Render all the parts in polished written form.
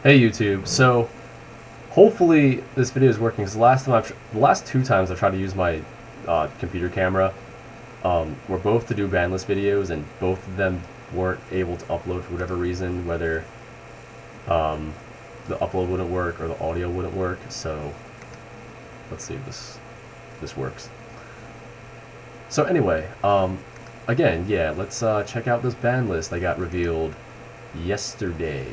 Hey YouTube. So hopefully this video is working. Because the last two times I've tried to use my computer camera, were both to do bandless videos, and both of them weren't able to upload for whatever reason, whether the upload wouldn't work or the audio wouldn't work. So let's see if this works. So anyway, again, yeah, let's check out this ban list that got revealed yesterday.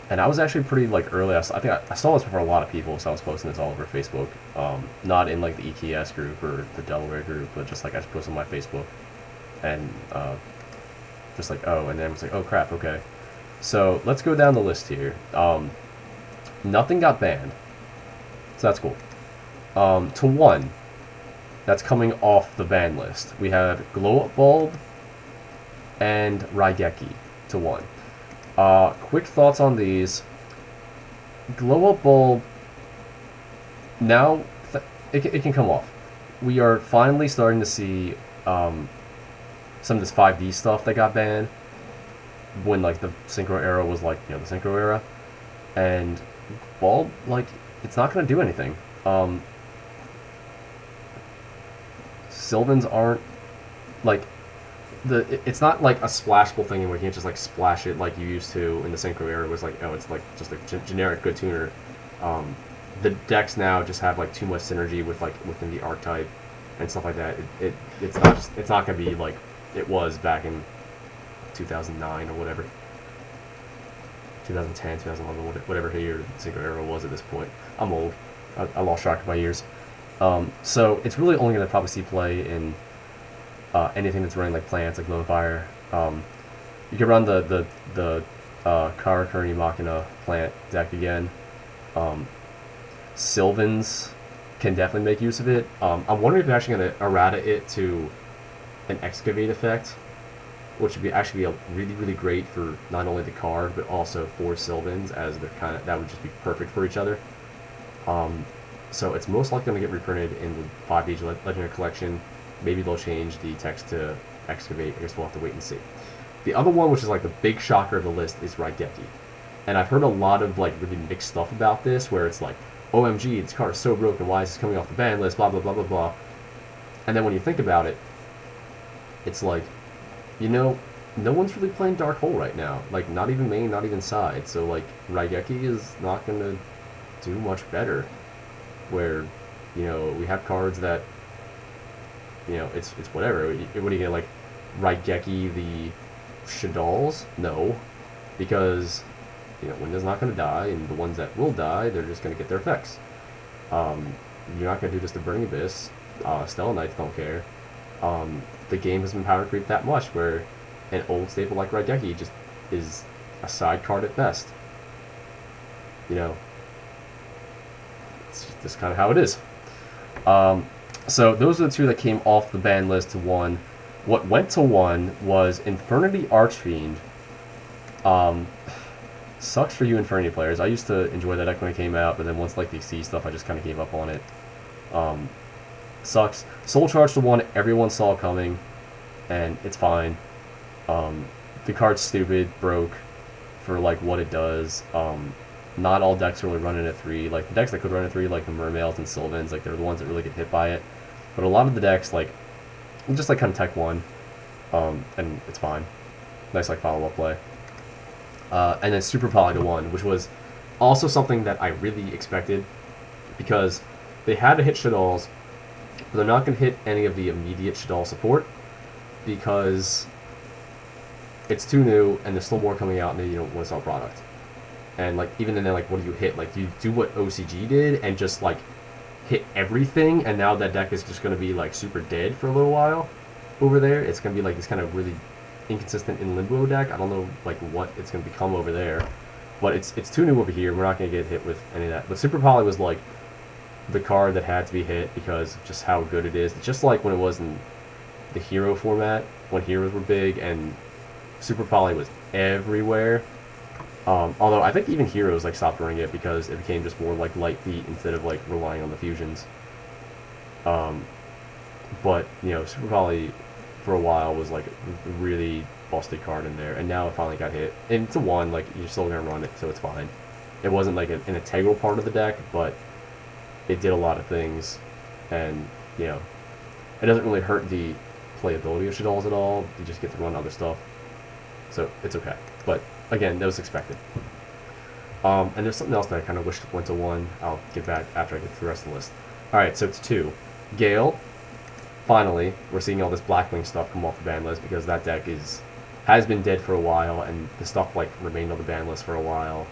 And I was actually pretty early. I think I saw this before a lot of people, so I was posting this all over Facebook. Not in the EKS group or the Delaware group, but just I just posted on my Facebook, and just and then I was like, oh crap, okay. So let's go down the list here. Nothing got banned, so that's cool. To one, that's coming off the ban list. We have Glow Up Bulb and Raigeki to one. Quick thoughts on these. Glow Up Bulb, now it can come off. We are finally starting to see some of this 5D stuff that got banned when the Synchro era was the Synchro era, and Bulb, it's not going to do anything. Sylvans aren't it's not a splashable thing where you can't just splash it like you used to in the Synchro era. It was it's just a generic good tuner. The decks now just have too much synergy with within the archetype and stuff like that. It's not gonna be like it was back in 2009 or whatever, 2010, 2011, whatever year Synchro era was at this point. I'm old. I lost track of my years. So it's really only going to probably see play in anything that's running plants, like Bonfire. You can run the Karakuri Machina plant deck again. Sylvans can definitely make use of it. I'm wondering if they're actually going to errata it to an Excavate effect, which would actually be really great for not only the card but also for Sylvans, as they're that would just be perfect for each other. So it's most likely going to get reprinted in the 5D Legendary Collection. Maybe they'll change the text to Excavate. I guess we'll have to wait and see. The other one, which is the big shocker of the list, is Raigeki. And I've heard a lot of really mixed stuff about this, where it's OMG, this card is so broken, why is this coming off the ban list, blah blah blah blah blah. And then when you think about it, it's no one's really playing Dark Hole right now. Not even main, not even side. So Raigeki is not going to do much better. Where, we have cards that, it's whatever. What are you gonna Raigeki the Shadalls? No, because Winda's not gonna die, and the ones that will die, they're just gonna get their effects. You're not gonna do this to Burning Abyss. Stellar Knights don't care. The game has been power creep that much, where an old staple like Raigeki just is a side card at best. It's just kind of how it is. So those are the two that came off the ban list to one. What went to one was Infernity Archfiend. Sucks for you Infernity players. I used to enjoy that deck when it came out, but then once the Exceed stuff, I just kind of gave up on it. Sucks. Soul Charge to one, everyone saw coming, and it's fine. The card's stupid, broke for what it does. Not all decks are really running at 3. The decks that could run at 3, the Mermails and Sylvans, they're the ones that really get hit by it. But a lot of the decks, just kind of Tech 1, and it's fine. Nice follow-up play. And then Super Poly to 1, which was also something that I really expected, because they had to hit Shadalls, but they're not going to hit any of the immediate Shadal support, because it's too new, and there's still more coming out, and they don't want to sell product. And even then, what do you hit? Do you do what OCG did and just hit everything? And now that deck is just going to be super dead for a little while over there. It's going to be this kind of really inconsistent in limbo deck. I don't know what it's going to become over there, but it's too new over here. We're not going to get hit with any of that. But Super Poly was the card that had to be hit because of just how good it is. It's just when it was in the hero format, when heroes were big and Super Poly was everywhere. Although I think even Heroes stopped running it because it became just more light beat instead of relying on the fusions. But Super Poly for a while was really busted card in there, and now it finally got hit. And it's a 1, like, you're still going to run it, so it's fine. It wasn't, like, an integral part of the deck, but it did a lot of things, and, you know, it doesn't really hurt the playability of Shaddolls at all. You just get to run other stuff, so it's okay. But, again, that was expected. And there's something else that I kind of wish went to 1. I'll get back after I get through the rest of the list. Alright, so it's 2. Gale. Finally, we're seeing all this Blackwing stuff come off the ban list because that deck has been dead for a while, and the stuff like remained on the ban list for a while.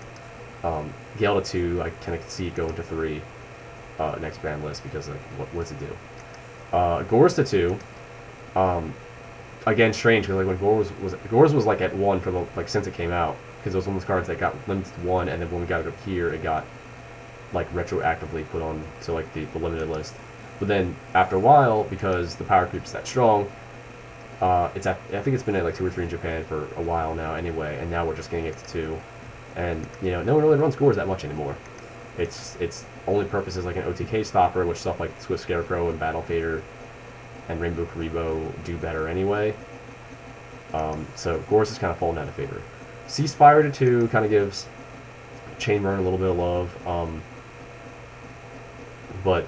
Gale to 2, I kind of see it going to 3 next ban list because like what does it do? Gores to 2. Again, strange because like when Gores was like at 1 for the like since it came out, because it was one of those cards that got limited to 1, and then when we got it up here, it got like retroactively put on to like the limited list. But then after a while, because the power creep is that strong, I think it's been at like 2 or 3 in Japan for a while now anyway, and now we're just getting it to 2. And you know, no one really runs Gores that much anymore. Its only purpose is like an OTK stopper, which stuff like Swift Scarecrow and Battle Fader and Rainbow Karibo do better anyway. So Gores is kind of falling out of favor. Ceasefire to 2 kind of gives Chain Burn a little bit of love, but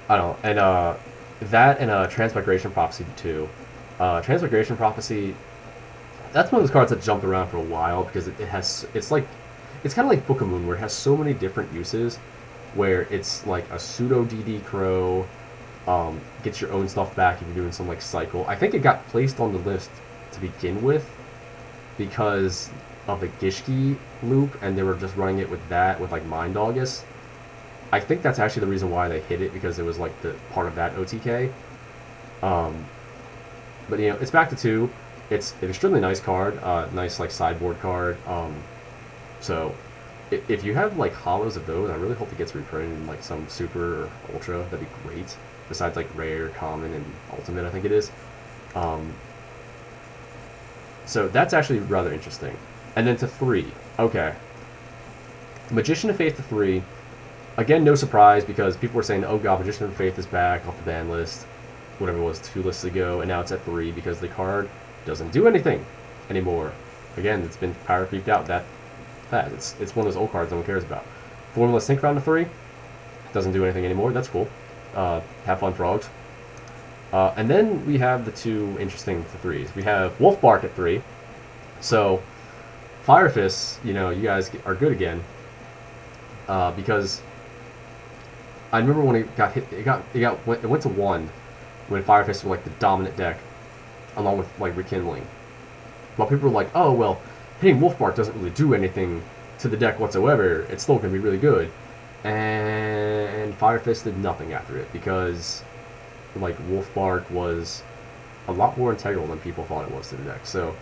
I don't know. And that and Transmigration Prophecy to 2. Transmigration Prophecy, that's one of those cards that jumped around for a while because it's kind of like Book of Moon, where it has so many different uses, where it's like a pseudo DD Crow, gets your own stuff back if you're doing some like cycle. I think it got placed on the list to begin with because of the Gishki loop, and they were just running it with that, with like Mind August. I think that's actually the reason why they hit it, because it was like the part of that OTK. But you know, it's back to 2. It's an extremely nice card, nice like sideboard card. So if you have like hollows of those, I really hope it gets reprinted in like some super or ultra. That'd be great. Besides like rare, common, and ultimate, I think it is. So that's actually rather interesting. And then to 3, okay. Magician of Faith to 3. Again, no surprise, because people were saying, oh god, Magician of Faith is back off the ban list, whatever it was, 2 lists ago, and now it's at 3 because the card doesn't do anything anymore. Again, it's been power creeped out that fast. It's one of those old cards no one cares about. Formula Synchron to 3. Doesn't do anything anymore. That's cool. Have fun, frogs. And then we have the 2 interesting to 3s. We have Wolf Bark at 3. So, Fire Fists, you know, you guys are good again. Because I remember when it got hit, it went to 1 when Fire Fists were like the dominant deck, along with like Rekindling. But people were like, oh well, hitting Wolfbark doesn't really do anything to the deck whatsoever. It's still going to be really good. And Fire Fist did nothing after it, because like Wolfbark was a lot more integral than people thought it was to the deck. So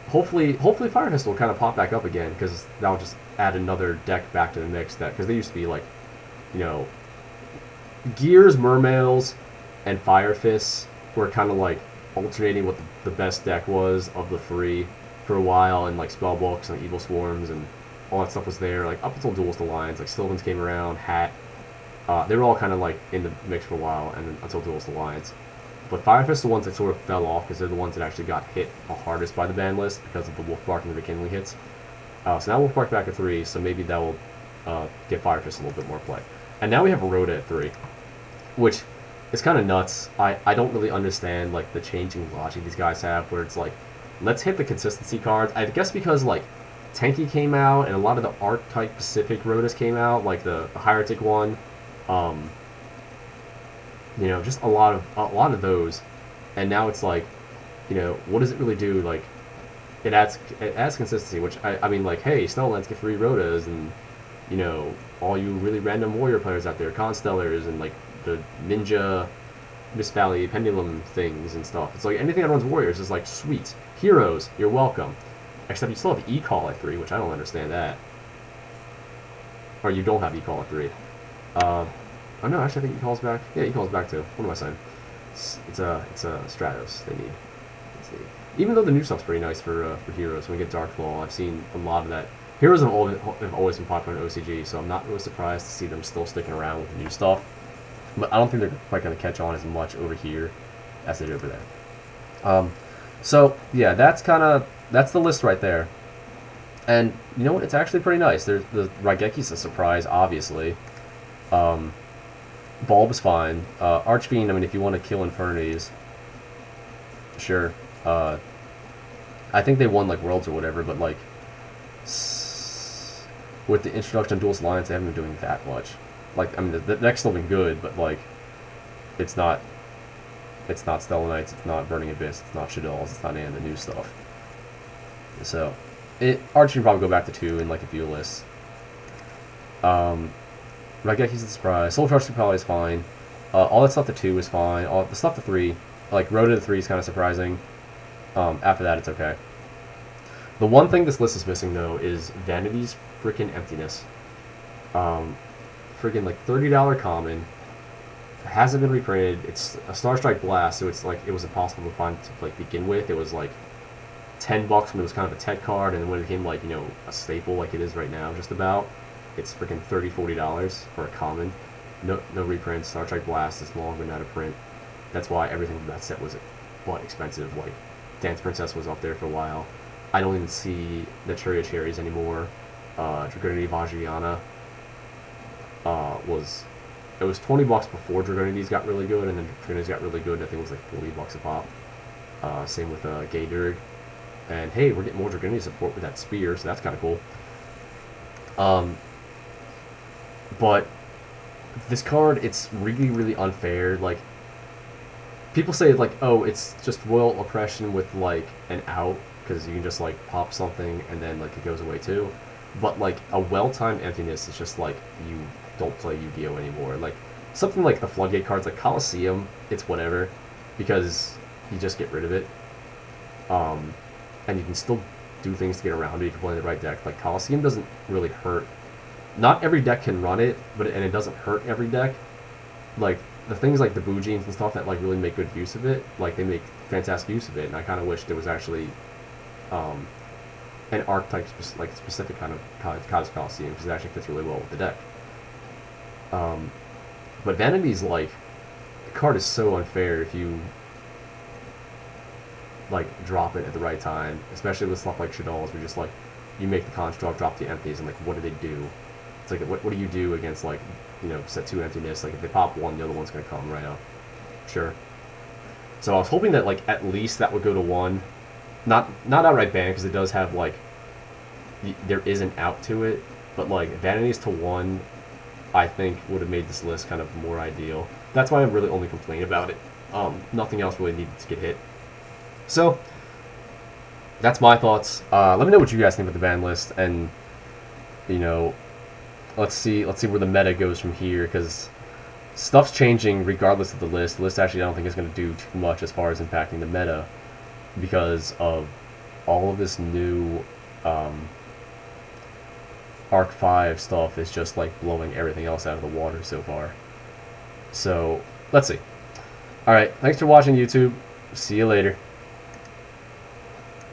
hopefully Fire Fist will kind of pop back up again, because that'll just add another deck back to the mix. That, because they used to be like, you know, Gears, Mermails, and Fire Fists were kind of like alternating what the best deck was of the 3 for a while, and like Spellbooks and Evil Swarms and all that stuff was there, like up until Duels to Lions. Like Sylvans came around, Hat, they were all kind of like in the mix for a while, and then until Duels to Lions. But Fire Fist are the ones that sort of fell off, because they're the ones that actually got hit the hardest by the ban list because of the Wolfbark and the Rekindling hits. So now Wolfbark back at 3, so maybe that will get Fire Fist a little bit more play. And now we have Rhoda at 3, which is kind of nuts. I don't really understand like the changing logic these guys have, where it's like, let's hit the consistency cards. I guess because like Tenki came out, and a lot of the archetype Pacific Rhodas came out, like the Hieratic one. You know, just a lot of those. And now it's like, you know, what does it really do? Like, it adds consistency, which I mean, like, hey, Snowlands get 3 Rhodas, and you know, all you really random warrior players out there, Constellars, and like the Ninja Mist Valley Pendulum things and stuff. It's like anything that runs warriors is like, sweet. Heroes, you're welcome. Except you still have E-Call at 3, which I don't understand that. Or you don't have E-Call at 3. Oh no, actually I think E-Call's back. Yeah, E-Call's back too. What am I saying? It's a Stratos they need. Let's see. Even though the new stuff's pretty nice for heroes, when we get Darkfall, I've seen a lot of that. Heroes have always been popular in OCG, so I'm not really surprised to see them still sticking around with the new stuff. But I don't think they're quite going to catch on as much over here as they did over there. So yeah, that's the list right there. And you know what? It's actually pretty nice. There's the Raigeki's a surprise, obviously. Um, Bulb is fine. Archfiend, I mean, if you want to kill Infernities, sure. I think they won like Worlds or whatever, but like with the introduction of Duelist Alliance, they haven't been doing that much. Like, I mean, the deck's still been good, but like, it's not. It's not Stellar Knights. It's not Burning Abyss. It's not Shaddolls. It's not any of the new stuff. So, Arch should probably go back to 2 in like a few lists. Raigeki's a surprise. Soul Charge 2 probably is fine. All that stuff to 2 is fine. All the stuff to 3, like Road to 3 is kind of surprising. After that, it's okay. The one thing this list is missing though is Vanity's freaking emptiness. Freaking like $30 common. It hasn't been reprinted. It's a Star Strike Blast, so it's like it was impossible to find to like begin with. It was like $10 when it was kind of a tech card, and then when it became like, you know, a staple like it is right now, just about, it's freaking $30-40 for a common. No reprints. Star Strike Blast is no longer not a print. That's why everything from that set was what expensive. Like Dance Princess was up there for a while. I don't even see Naturia Cherries anymore. Dragonity Vajrayana it was $20 before Dragonities got really good, and then Dragonities got really good. I think it was like $40 a pop. Same with Gaydirg. And hey, we're getting more Dragonity support with that spear, so that's kind of cool. But this card, it's really, really unfair. Like, people say like, oh, it's just Royal Oppression with like an out, because you can just like pop something and then like it goes away too. But like a well-timed emptiness is just like you don't play Yu-Gi-Oh anymore. Like something like the Floodgate cards, like Colosseum, it's whatever, because you just get rid of it. And you can still do things to get around it if you're playing the right deck. Like Colosseum doesn't really hurt. Not every deck can run it, and it doesn't hurt every deck. Like the things like the Bujins and stuff that like really make good use of it, like they make fantastic use of it. And I kind of wish there was actually an archetype specific kind of Goddess Colosseum, because it actually fits really well with the deck. But Vanity's like, the card is so unfair if you like drop it at the right time, especially with stuff like Shaddolls, where just like you make the construct, drop the empties, and like what do they do? It's like what do you do against like, you know, set 2 emptiness? Like if they pop one, the other one's gonna come right up. Sure. So I was hoping that like at least that would go to 1, not outright ban, because it does have like there is an out to it, but like Vanities to 1, I think would have made this list kind of more ideal. That's why I'm really only complaining about it. Nothing else really needed to get hit. So that's my thoughts. Let me know what you guys think about the ban list, and you know, let's see where the meta goes from here, because stuff's changing regardless of the list. The list actually I don't think is going to do too much as far as impacting the meta, because of all of this new Arc 5 stuff is just like blowing everything else out of the water so far. So let's see. Alright, thanks for watching, YouTube. See you later.